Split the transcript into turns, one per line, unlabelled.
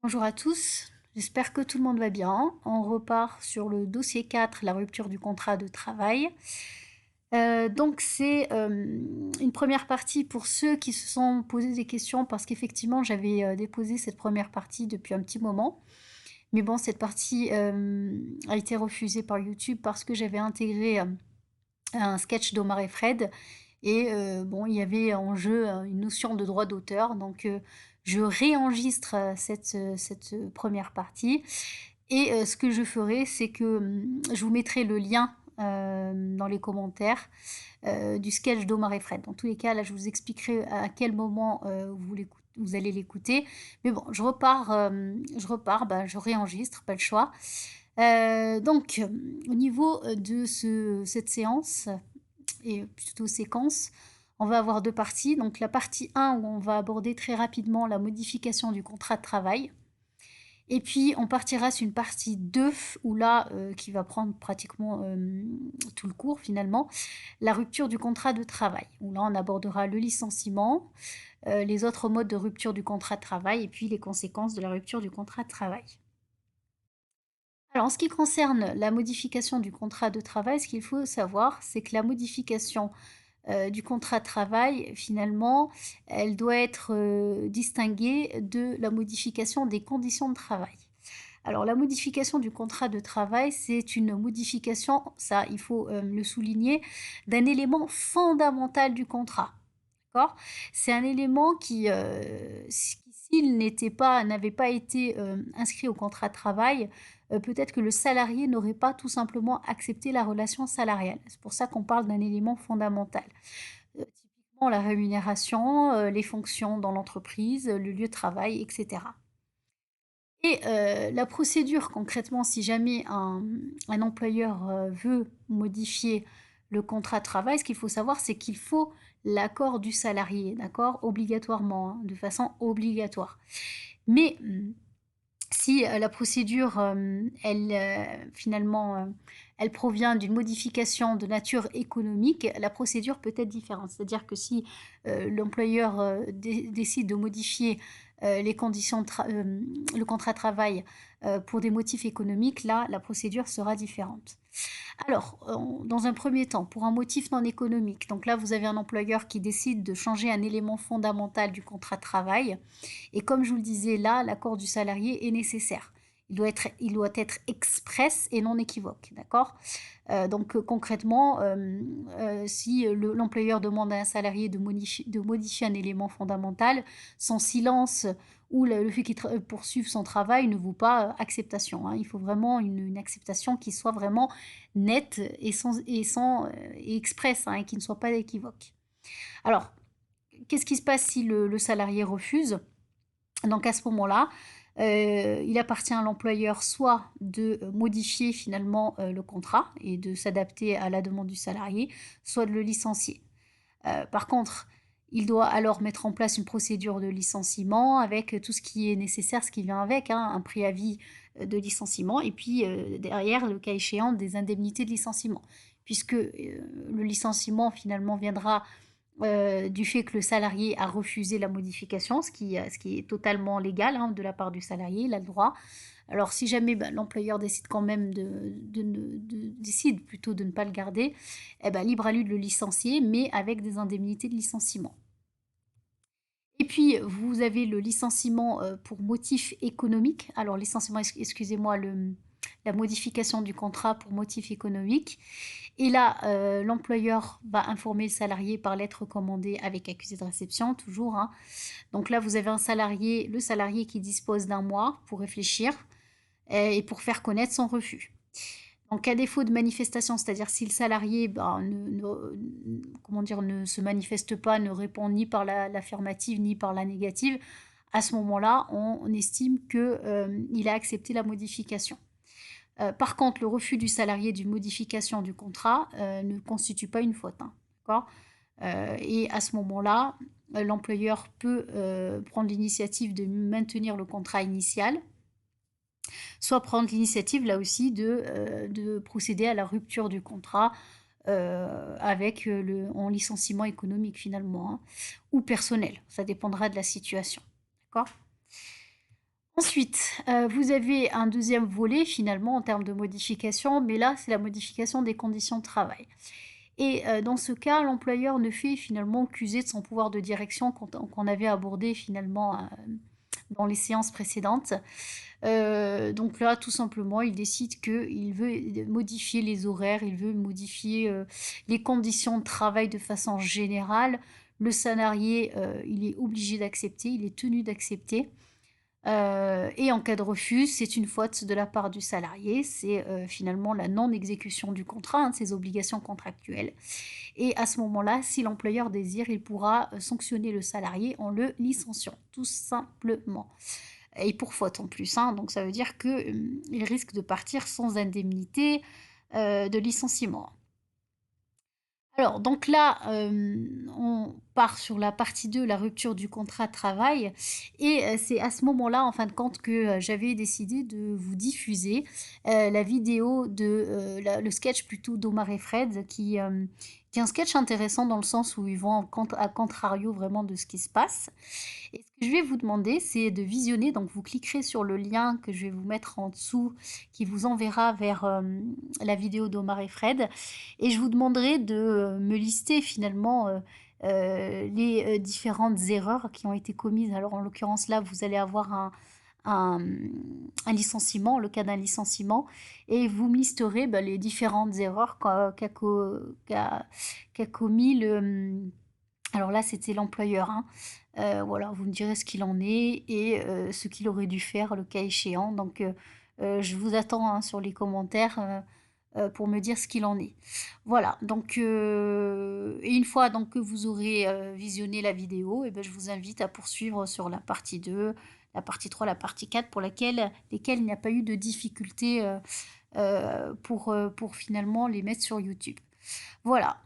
Bonjour à tous, j'espère que tout le monde va bien. On repart sur le dossier 4, la rupture du contrat de travail. Donc c'est une première partie pour ceux qui se sont posés des questions parce qu'effectivement j'avais déposé cette première partie depuis un petit moment. Mais bon, cette partie a été refusée par YouTube parce que j'avais intégré un sketch d'Omar et Fred. Et bon, il y avait en jeu une notion de droit d'auteur. Donc je réenregistre cette première partie. Et ce que je ferai, c'est que je vous mettrai le lien dans les commentaires du sketch d'Omar et Fred. Dans tous les cas, là, je vous expliquerai à quel moment vous allez l'écouter. Mais bon, je réenregistre, pas le choix. Au niveau de cette séance, et plutôt séquence, on va avoir deux parties. Donc la partie 1 où on va aborder très rapidement la modification du contrat de travail. Et puis on partira sur une partie 2 où là, qui va prendre pratiquement tout le cours finalement, la rupture du contrat de travail. Où là on abordera le licenciement, les autres modes de rupture du contrat de travail et puis les conséquences de la rupture du contrat de travail. Alors en ce qui concerne la modification du contrat de travail, ce qu'il faut savoir, c'est que la modification du contrat de travail, finalement, elle doit être distinguée de la modification des conditions de travail. Alors la modification du contrat de travail, c'est une modification, ça il faut le souligner, d'un élément fondamental du contrat. D'accord. C'est un élément s'il n'avait pas été inscrit au contrat de travail, peut-être que le salarié n'aurait pas tout simplement accepté la relation salariale. C'est pour ça qu'on parle d'un élément fondamental. Typiquement la rémunération, les fonctions dans l'entreprise, le lieu de travail, etc. Et la procédure concrètement, si jamais un employeur veut modifier le contrat de travail, ce qu'il faut savoir, c'est qu'il faut l'accord du salarié, d'accord, obligatoirement, hein, de façon obligatoire. Mais si la procédure, finalement, elle provient d'une modification de nature économique, la procédure peut être différente. C'est-à-dire que si l'employeur décide de modifier les conditions le contrat de travail pour des motifs économiques, là, la procédure sera différente. Alors, dans un premier temps, pour un motif non économique, donc là, vous avez un employeur qui décide de changer un élément fondamental du contrat de travail. Et comme je vous le disais, là, l'accord du salarié est nécessaire. Il doit être express et non équivoque, d'accord. Concrètement, si l'employeur demande à un salarié de modifier un élément fondamental, son silence ou le fait qu'il poursuive son travail ne vaut pas acceptation, hein. Il faut vraiment une acceptation qui soit vraiment nette et express, hein, et qui ne soit pas équivoque. Alors, qu'est-ce qui se passe si le salarié refuse? Donc à ce moment-là, il appartient à l'employeur soit de modifier finalement le contrat et de s'adapter à la demande du salarié, soit de le licencier. Par contre, il doit alors mettre en place une procédure de licenciement avec tout ce qui est nécessaire, ce qui vient avec, hein, un préavis de licenciement et puis derrière, le cas échéant, des indemnités de licenciement. Puisque le licenciement finalement viendra du fait que le salarié a refusé la modification, ce qui est totalement légal, hein, de la part du salarié, il a le droit. Alors si jamais l'employeur décide quand même décide plutôt de ne pas le garder, eh ben, libre à lui de le licencier, mais avec des indemnités de licenciement. Et puis, vous avez le licenciement pour motif économique. Alors, licenciement, excusez-moi, la modification du contrat pour motif économique. Et là, l'employeur va informer le salarié par lettre recommandée avec accusé de réception, toujours, hein. Donc là, vous avez le salarié qui dispose d'un mois pour réfléchir et pour faire connaître son refus. Donc, à défaut de manifestation, c'est-à-dire si le salarié comment dire, ne se manifeste pas, ne répond ni par l'affirmative ni par la négative, à ce moment-là, on estime qu'il a accepté la modification. Par contre, le refus du salarié d'une modification du contrat ne constitue pas une faute, hein, d'accord. Et à ce moment-là, l'employeur peut prendre l'initiative de maintenir le contrat initial, soit prendre l'initiative là aussi de procéder à la rupture du contrat avec en licenciement économique finalement, hein, ou personnel. Ça dépendra de la situation. D'accord. Ensuite, vous avez un deuxième volet finalement en termes de modification, mais là, c'est la modification des conditions de travail. Et dans ce cas, l'employeur ne fait finalement qu'user de son pouvoir de direction qu'on avait abordé finalement, dans les séances précédentes. Donc là, tout simplement, il décide qu'il veut modifier les horaires, il veut modifier, les conditions de travail de façon générale. Le salarié, il est obligé d'accepter, il est tenu d'accepter. Et en cas de refus, c'est une faute de la part du salarié, c'est, finalement la non-exécution du contrat, hein, de ses obligations contractuelles. Et à ce moment-là, si l'employeur désire, il pourra, sanctionner le salarié en le licenciant, tout simplement. Et pour faute en plus, hein, donc ça veut dire que, il risque de partir sans indemnité, de licenciement. Alors, donc là, on part sur la partie 2, la rupture du contrat de travail. Et c'est à ce moment-là, en fin de compte, que j'avais décidé de vous diffuser la vidéo le sketch plutôt d'Omar et Fred, qui est un sketch intéressant dans le sens où ils vont à contrario vraiment de ce qui se passe. Et ce que je vais vous demander, c'est de visionner. Donc, vous cliquerez sur le lien que je vais vous mettre en dessous, qui vous enverra vers la vidéo d'Omar et Fred. Et je vous demanderai de me lister finalement les différentes erreurs qui ont été commises. Alors, en l'occurrence, là, vous allez avoir un, un licenciement, le cas d'un licenciement, et vous me listerez les différentes erreurs qu'a commis alors là, c'était l'employeur, hein. Voilà, vous me direz ce qu'il en est et ce qu'il aurait dû faire le cas échéant. Donc, je vous attends, hein, sur les commentaires, pour me dire ce qu'il en est. Voilà, donc et une fois donc que vous aurez, visionné la vidéo et ben je vous invite à poursuivre sur la partie 2, la partie 3, la partie 4 pour lesquelles il n'y a pas eu de difficulté, pour finalement les mettre sur YouTube. Voilà.